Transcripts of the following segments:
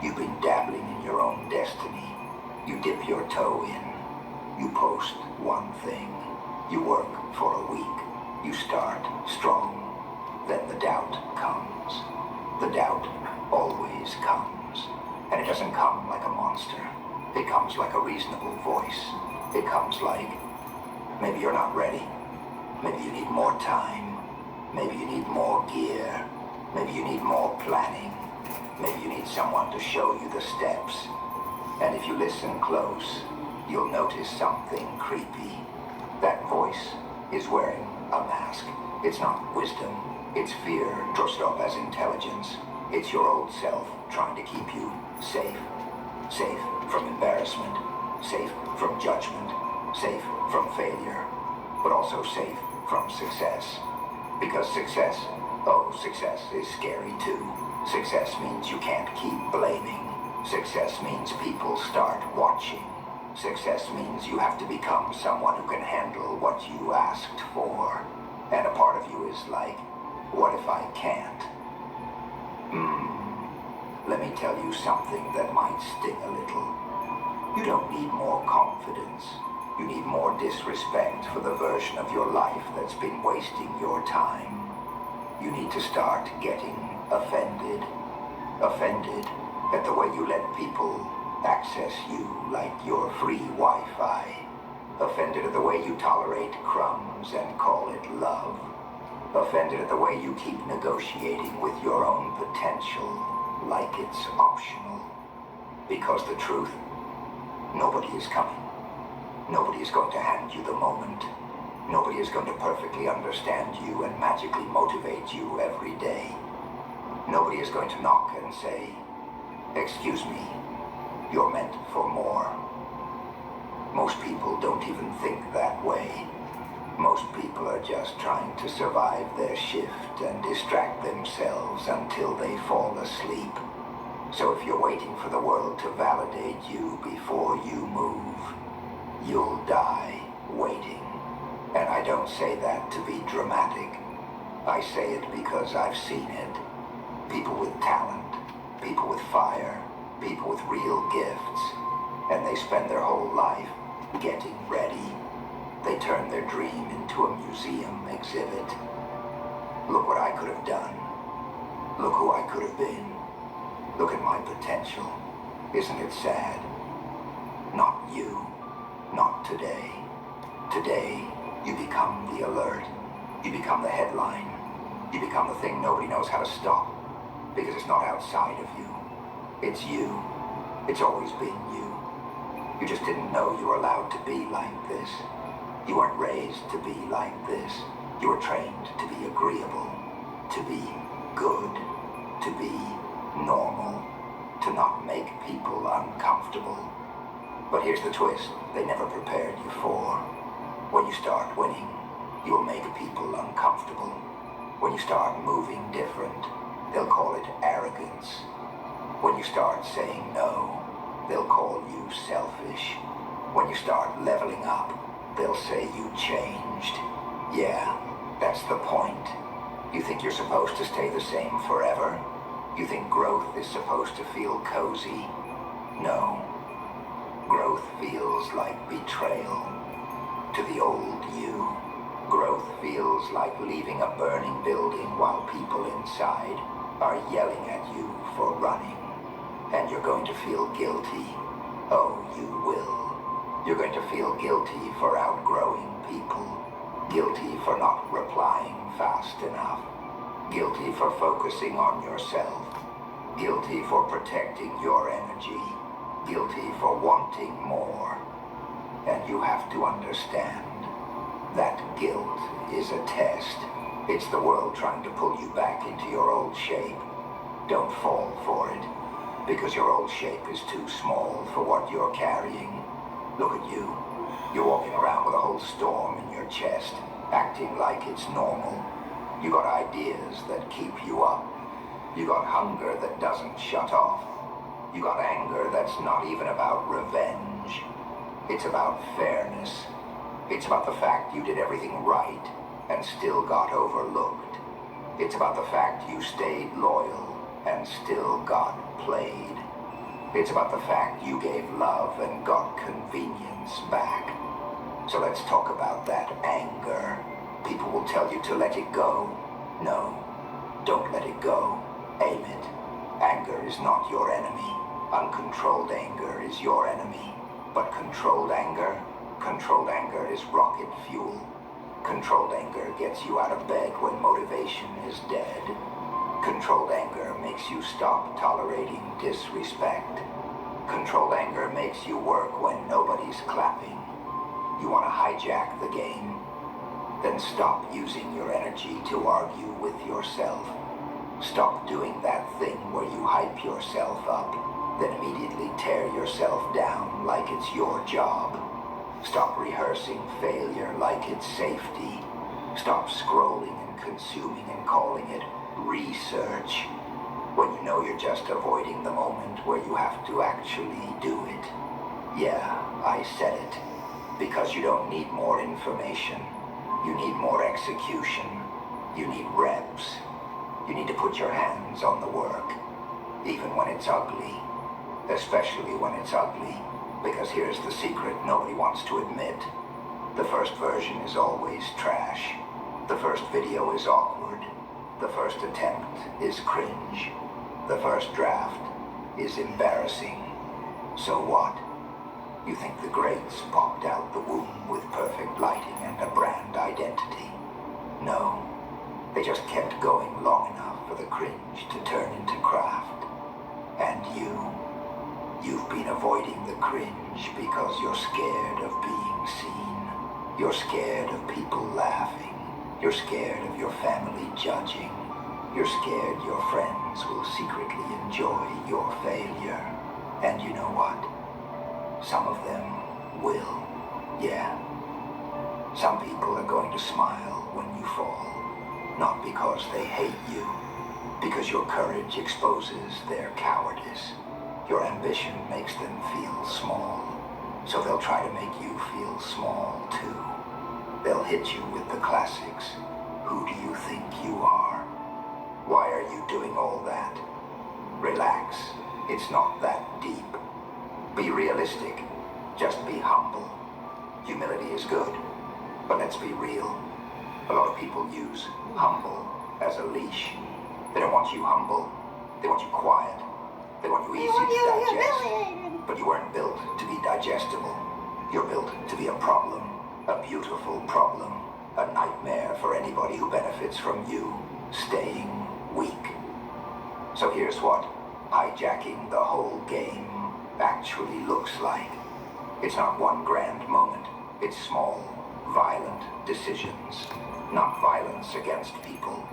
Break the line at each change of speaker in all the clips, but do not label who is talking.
You've been dabbling in your own destiny. You dip your toe in. You post one thing. You work for a week. You start strong. Then the doubt comes. The doubt always comes. And it doesn't come like a monster. It comes like a reasonable voice. It comes like, maybe you're not ready. Maybe you need more time. Maybe you need more gear. Maybe you need more planning. Maybe you need someone to show you the steps. And if you listen close, you'll notice something creepy. That voice is wearing a mask. It's not wisdom. It's fear dressed up as intelligence. It's your old self trying to keep you safe. Safe from embarrassment. Safe from judgment. Safe from failure. But also safe from success. Because success is scary too. Success means you can't keep blaming. Success means people start watching. Success means you have to become someone who can handle what you asked for. And a part of you is like, what if I can't? Let me tell you something that might sting a little. You don't need more confidence. You need more disrespect for the version of your life that's been wasting your time. You need to start getting offended. Offended at the way you let people access you like your free Wi-Fi. Offended at the way you tolerate crumbs and call it love. Offended at the way you keep negotiating with your own potential like it's optional. Because the truth, nobody is coming. Nobody is going to hand you the moment. Nobody is going to perfectly understand you and magically motivate you every day. Nobody is going to knock and say, "Excuse me, you're meant for more." Most people don't even think that way. Most people are just trying to survive their shift and distract themselves until they fall asleep. So if you're waiting for the world to validate you before you move, you'll die waiting. And I don't say that to be dramatic. I say it because I've seen it. People with talent, people with fire, people with real gifts, and they spend their whole life getting ready. They turn their dream into a museum exhibit. Look what I could have done. Look who I could have been. Look at my potential. Isn't it sad? Not you. Not today. Today, you become the alert. You become the headline. You become the thing nobody knows how to stop. Because it's not outside of you. It's you. It's always been you. You just didn't know you were allowed to be like this. You weren't raised to be like this. You were trained to be agreeable, to be good, to be normal, to not make people uncomfortable. But here's the twist they never prepared you for. When you start winning, you'll make people uncomfortable. When you start moving different, they'll call it arrogance. When you start saying no, they'll call you selfish. When you start leveling up, they'll say you changed. Yeah, that's the point. You think you're supposed to stay the same forever? You think growth is supposed to feel cozy? No. Growth feels like betrayal. To the old you, growth feels like leaving a burning building while people inside are yelling at you for running. And you're going to feel guilty. Oh, you will. You're going to feel guilty for outgrowing people. Guilty for not replying fast enough. Guilty for focusing on yourself. Guilty for protecting your energy. Guilty for wanting more. And you have to understand that guilt is a test. It's the world trying to pull you back into your old shape. Don't fall for it, because your old shape is too small for what you're carrying. Look at you. You're walking around with a whole storm in your chest, acting like it's normal. You got ideas that keep you up. You got hunger that doesn't shut off. You got anger that's not even about revenge. It's about fairness. It's about the fact you did everything right and still got overlooked. It's about the fact you stayed loyal and still got played. It's about the fact you gave love and got convenience back. So let's talk about that anger. People will tell you to let it go. No, don't let it go. Aim it. Anger is not your enemy. Uncontrolled anger is your enemy. But controlled anger is rocket fuel. Controlled anger gets you out of bed when motivation is dead. Controlled anger makes you stop tolerating disrespect. Controlled anger makes you work when nobody's clapping. You want to hijack the game? Then stop using your energy to argue with yourself. Stop doing that thing where you hype yourself up, then immediately tear yourself down like it's your job. Stop rehearsing failure like it's safety. Stop scrolling and consuming and calling it research, when you know you're just avoiding the moment where you have to actually do it. Yeah, I said it. Because you don't need more information. You need more execution. You need reps. You need to put your hands on the work, even when it's ugly. Especially when it's ugly, because here's the secret nobody wants to admit. The first version is always trash. The first video is awkward. The first attempt is cringe. The first draft is embarrassing. So what? You think the greats popped out the womb with perfect lighting and a brand identity? No. They just kept going long enough for the cringe to turn into craft. And you've been avoiding the cringe because you're scared of being seen. You're scared of people laughing. You're scared of your family judging. You're scared your friends will secretly enjoy your failure. And you know what? Some of them will. Yeah. Some people are going to smile when you fall. Not because they hate you. Because your courage exposes their cowardice. Your ambition makes them feel small. So they'll try to make you feel small too. They'll hit you with the classics. Who do you think you are? Why are you doing all that? Relax. It's not that deep. Be realistic. Just be humble. Humility is good. But let's be real. A lot of people use humble as a leash. They don't want you humble. They want you quiet. They want you easy to digest. But you weren't built to be digestible. You're built to be a problem. A beautiful problem. A nightmare for anybody who benefits from you staying weak. So here's what hijacking the whole game actually looks like. It's not one grand moment. It's small, violent decisions. Not violence against people.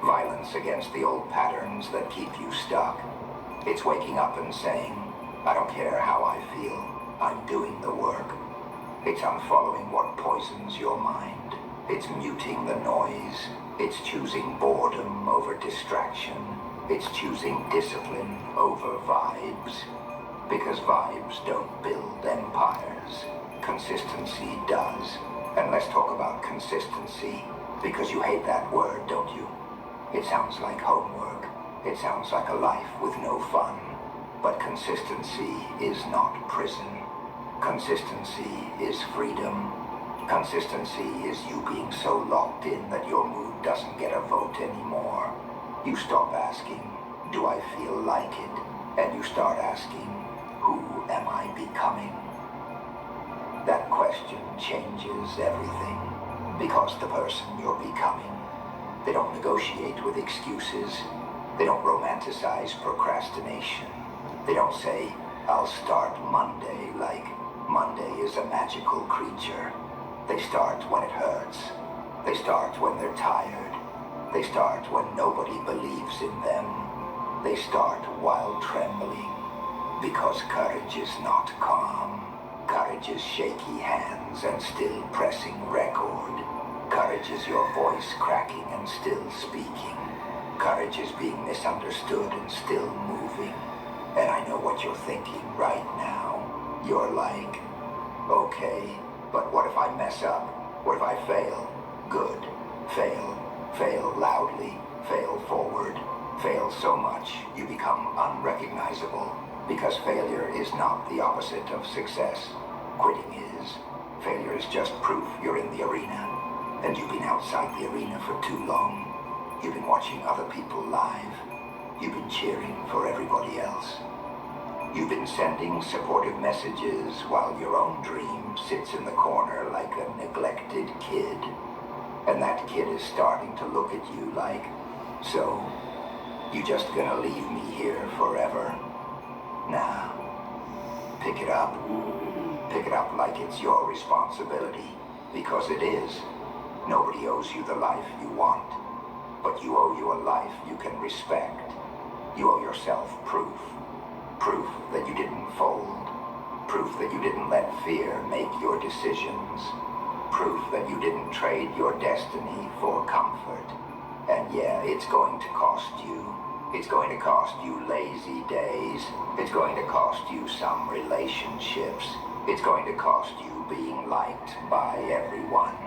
Violence against the old patterns that keep you stuck. It's waking up and saying, I don't care how I feel. I'm doing the work. It's unfollowing what poisons your mind. It's muting the noise. It's choosing boredom over distraction. It's choosing discipline over vibes. Because vibes don't build empires. Consistency does. And let's talk about consistency. Because you hate that word, don't you? It sounds like homework. It sounds like a life with no fun. But consistency is not prison. Consistency is freedom. Consistency is you being so locked in that your mood doesn't get a vote anymore. You stop asking, do I feel like it? And you start asking, who am I becoming? That question changes everything. Because the person you're becoming. They don't negotiate with excuses. They don't romanticize procrastination. They don't say, I'll start Monday like Monday is a magical creature. They start when it hurts. They start when they're tired. They start when nobody believes in them. They start while trembling. Because courage is not calm. Courage is shaky hands and still pressing record. Courage is your voice cracking and still speaking. Courage is being misunderstood and still moving. And I know what you're thinking right now. You're like, okay, but what if I mess up? What if I fail? Good. Fail. Fail loudly. Fail forward. Fail so much you become unrecognizable. Because failure is not the opposite of success. Quitting is. Failure is just proof you're in the arena. And you've been outside the arena for too long. You've been watching other people live. You've been cheering for everybody else. You've been sending supportive messages while your own dream sits in the corner like a neglected kid. And that kid is starting to look at you like, so, you just gonna leave me here forever? Nah. Pick it up. Pick it up like it's your responsibility, because it is. Nobody owes you the life you want, but you owe you a life you can respect. You owe yourself proof. Proof that you didn't fold. Proof that you didn't let fear make your decisions. Proof that you didn't trade your destiny for comfort. And yeah, it's going to cost you. It's going to cost you lazy days. It's going to cost you some relationships. It's going to cost you being liked by everyone.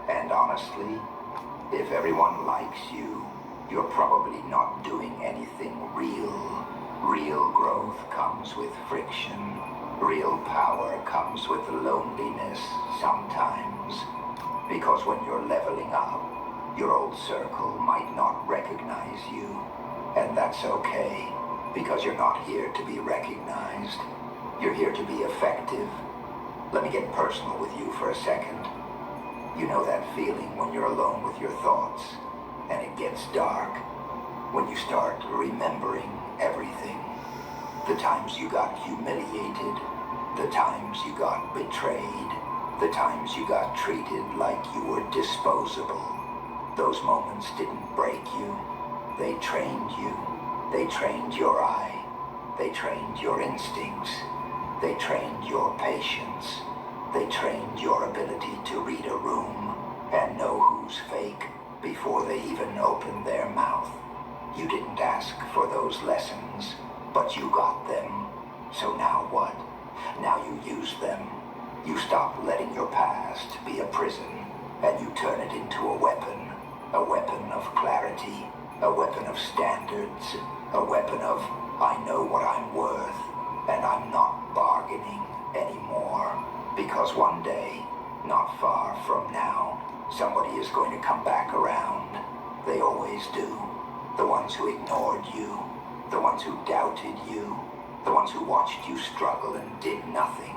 And honestly, if everyone likes you, you're probably not doing anything real. Real growth comes with friction. Real power comes with loneliness sometimes. Because when you're leveling up, your old circle might not recognize you. And that's okay, because you're not here to be recognized. You're here to be effective. Let me get personal with you for a second. You know that feeling when you're alone with your thoughts, and it gets dark, when you start remembering everything. The times you got humiliated, the times you got betrayed, the times you got treated like you were disposable. Those moments didn't break you. They trained you. They trained your eye. They trained your instincts. They trained your patience. They trained your ability to read a room and know who's fake before they even open their mouth. You didn't ask for those lessons, but you got them. So now what? Now you use them. You stop letting your past be a prison, and you turn it into a weapon of clarity, a weapon of standards, a weapon of, I know what I'm worth, and I'm not bargaining anymore. Because one day, not far from now, somebody is going to come back around. They always do. The ones who ignored you, the ones who doubted you, the ones who watched you struggle and did nothing.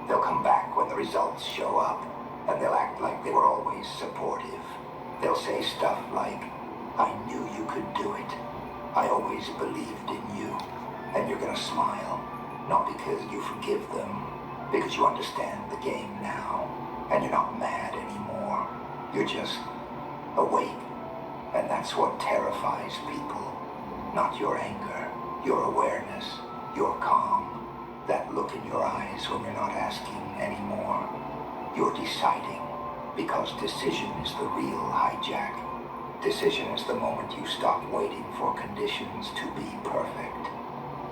They'll come back when the results show up, and they'll act like they were always supportive. They'll say stuff like, I knew you could do it. I always believed in you. And you're gonna smile, not because you forgive them, because you understand the game now, and you're not mad anymore. You're just awake, and that's what terrifies people. Not your anger, your awareness, your calm, that look in your eyes when you're not asking anymore. You're deciding, because decision is the real hijack. Decision is the moment you stop waiting for conditions to be perfect.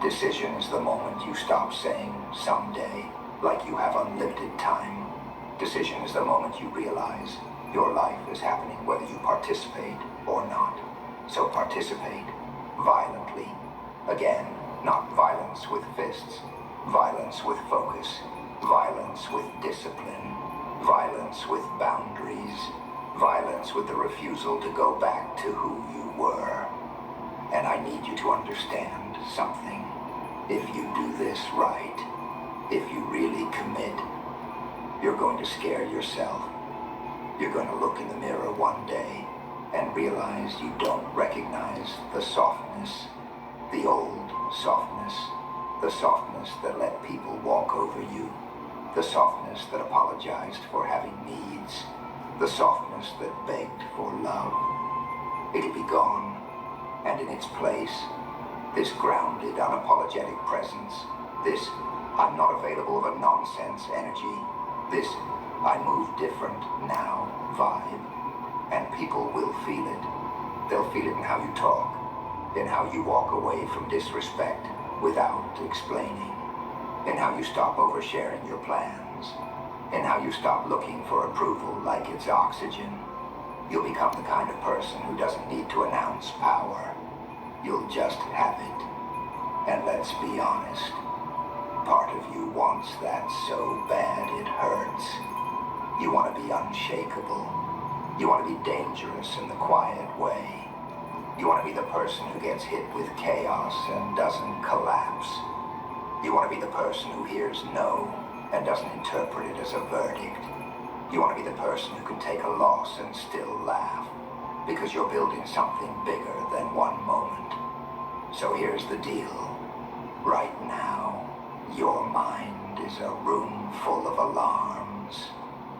Decision is the moment you stop saying someday, like you have unlimited time. Decision is the moment you realize your life is happening whether you participate or not. So participate violently. Again, not violence with fists. Violence with focus. Violence with discipline. Violence with boundaries. Violence with the refusal to go back to who you were. And I need you to understand something. If you do this right, if you really commit, you're going to scare yourself. You're going to look in the mirror one day and realize you don't recognize the softness, the old softness, the softness that let people walk over you, the softness that apologized for having needs, the softness that begged for love. It'll be gone, and in its place, this grounded, unapologetic presence, this I'm not available of a nonsense energy, this I move different now vibe, and people will feel it. They'll feel it in how you talk, in how you walk away from disrespect without explaining, in how you stop oversharing your plans, in how you stop looking for approval like it's oxygen. You'll become the kind of person who doesn't need to announce power. You'll just have it. And let's be honest, part of you wants that so bad it hurts. You want to be unshakable. You want to be dangerous in the quiet way. You want to be the person who gets hit with chaos and doesn't collapse. You want to be the person who hears no and doesn't interpret it as a verdict. You want to be the person who can take a loss and still laugh, because you're building something bigger than one moment. So here's the deal. Right now, your mind is a room full of alarms.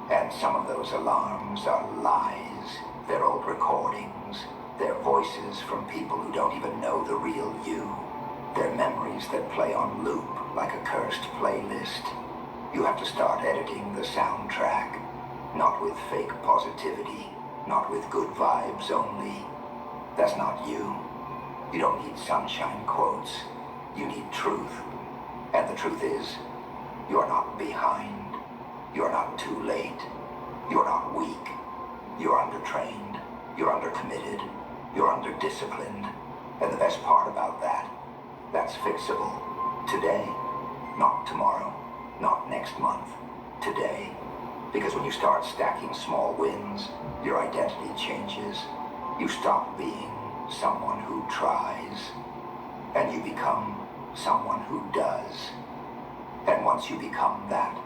And some of those alarms are lies. They're old recordings. They're voices from people who don't even know the real you. They're memories that play on loop like a cursed playlist. You have to start editing the soundtrack. Not with fake positivity. Not with good vibes only. That's not you. You don't need sunshine quotes. You need truth. And the truth is, you're not behind. You're not too late. You're not weak. You're undertrained. You're undercommitted. You're underdisciplined. And the best part about that, that's fixable. Today, not tomorrow, not next month. Today. Because when you start stacking small wins, your identity changes. You stop being someone who tries, and you become someone who does. And once you become that,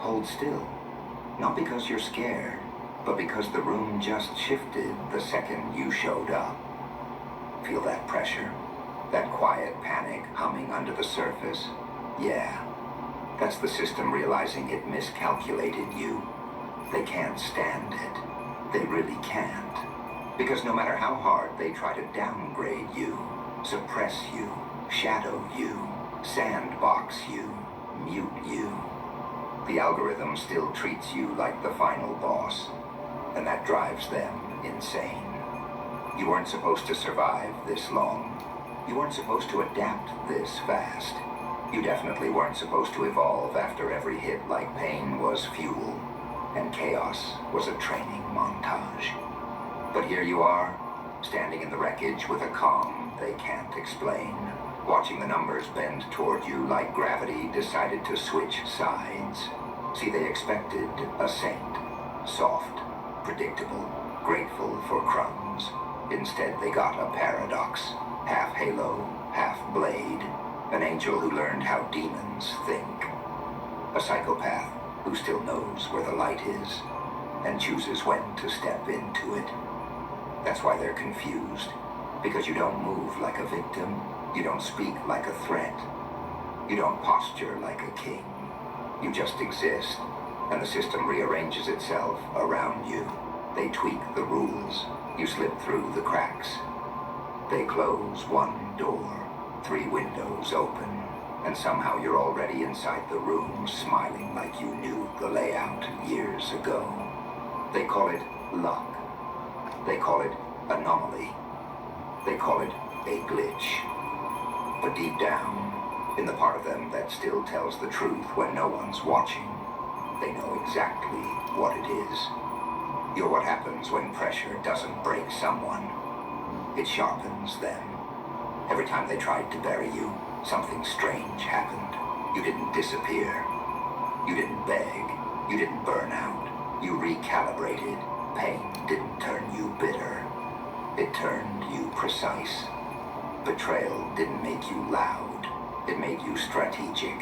hold still. Not because you're scared, but because the room just shifted the second you showed up. Feel that pressure? That quiet panic humming under the surface? Yeah, that's the system realizing it miscalculated you. They can't stand it. They really can't. Because no matter how hard they try to downgrade you, suppress you, shadow you, sandbox you, mute you, the algorithm still treats you like the final boss, and that drives them insane. You weren't supposed to survive this long. You weren't supposed to adapt this fast. You definitely weren't supposed to evolve after every hit like pain was fuel, and chaos was a training montage. But here you are, standing in the wreckage with a calm they can't explain, watching the numbers bend toward you like gravity decided to switch sides. See, they expected a saint, soft, predictable, grateful for crumbs. Instead, they got a paradox, half halo, half blade, an angel who learned how demons think, a psychopath who still knows where the light is and chooses when to step into it. That's why they're confused, because you don't move like a victim, you don't speak like a threat, you don't posture like a king. You just exist, and the system rearranges itself around you. They tweak the rules, you slip through the cracks. They close one door, 3 windows open, and somehow you're already inside the room, smiling like you knew the layout years ago. They call it luck. They call it anomaly. They call it a glitch. But deep down, in the part of them that still tells the truth when no one's watching, they know exactly what it is. You're what happens when pressure doesn't break someone. It sharpens them. Every time they tried to bury you, something strange happened. You didn't disappear. You didn't beg. You didn't burn out. You recalibrated. Pain didn't turn you bitter. It turned you precise. Betrayal didn't make you loud. It made you strategic.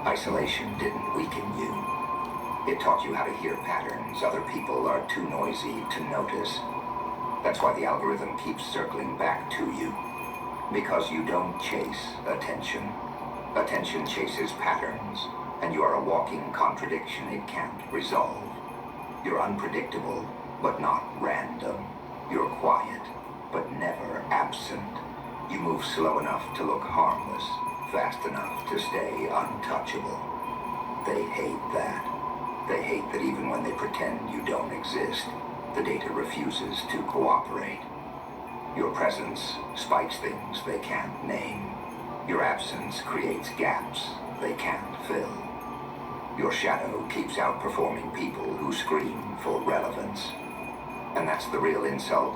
Isolation didn't weaken you. It taught you how to hear patterns other people are too noisy to notice. That's why the algorithm keeps circling back to you. Because you don't chase attention. Attention chases patterns, and you are a walking contradiction it can't resolve. You're unpredictable, but not random. You're quiet, but never absent. You move slow enough to look harmless, fast enough to stay untouchable. They hate that. They hate that even when they pretend you don't exist, the data refuses to cooperate. Your presence spikes things they can't name. Your absence creates gaps they can't fill. Your shadow keeps outperforming people who scream for relevance. And that's the real insult.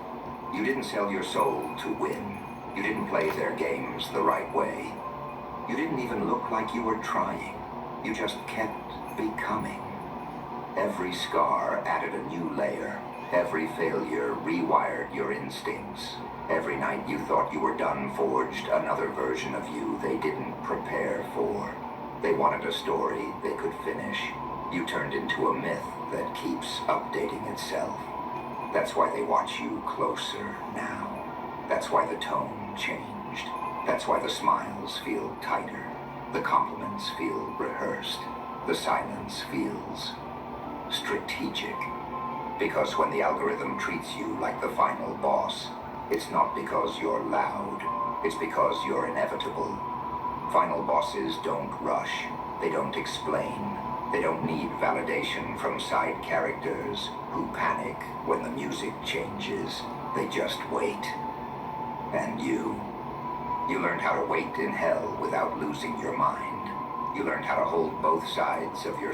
You didn't sell your soul to win. You didn't play their games the right way. You didn't even look like you were trying. You just kept becoming. Every scar added a new layer. Every failure rewired your instincts. Every night you thought you were done forged another version of you they didn't prepare for. They wanted a story they could finish. You turned into a myth that keeps updating itself. That's why they watch you closer now. That's why the tone changed. That's why the smiles feel tighter. The compliments feel rehearsed. The silence feels strategic. Because when the algorithm treats you like the final boss, it's not because you're loud. It's because you're inevitable. Final bosses don't rush. They don't explain. They don't need validation from side characters who panic when the music changes. They just wait. And you learned how to wait in hell without losing your mind. You learned how to hold both sides of your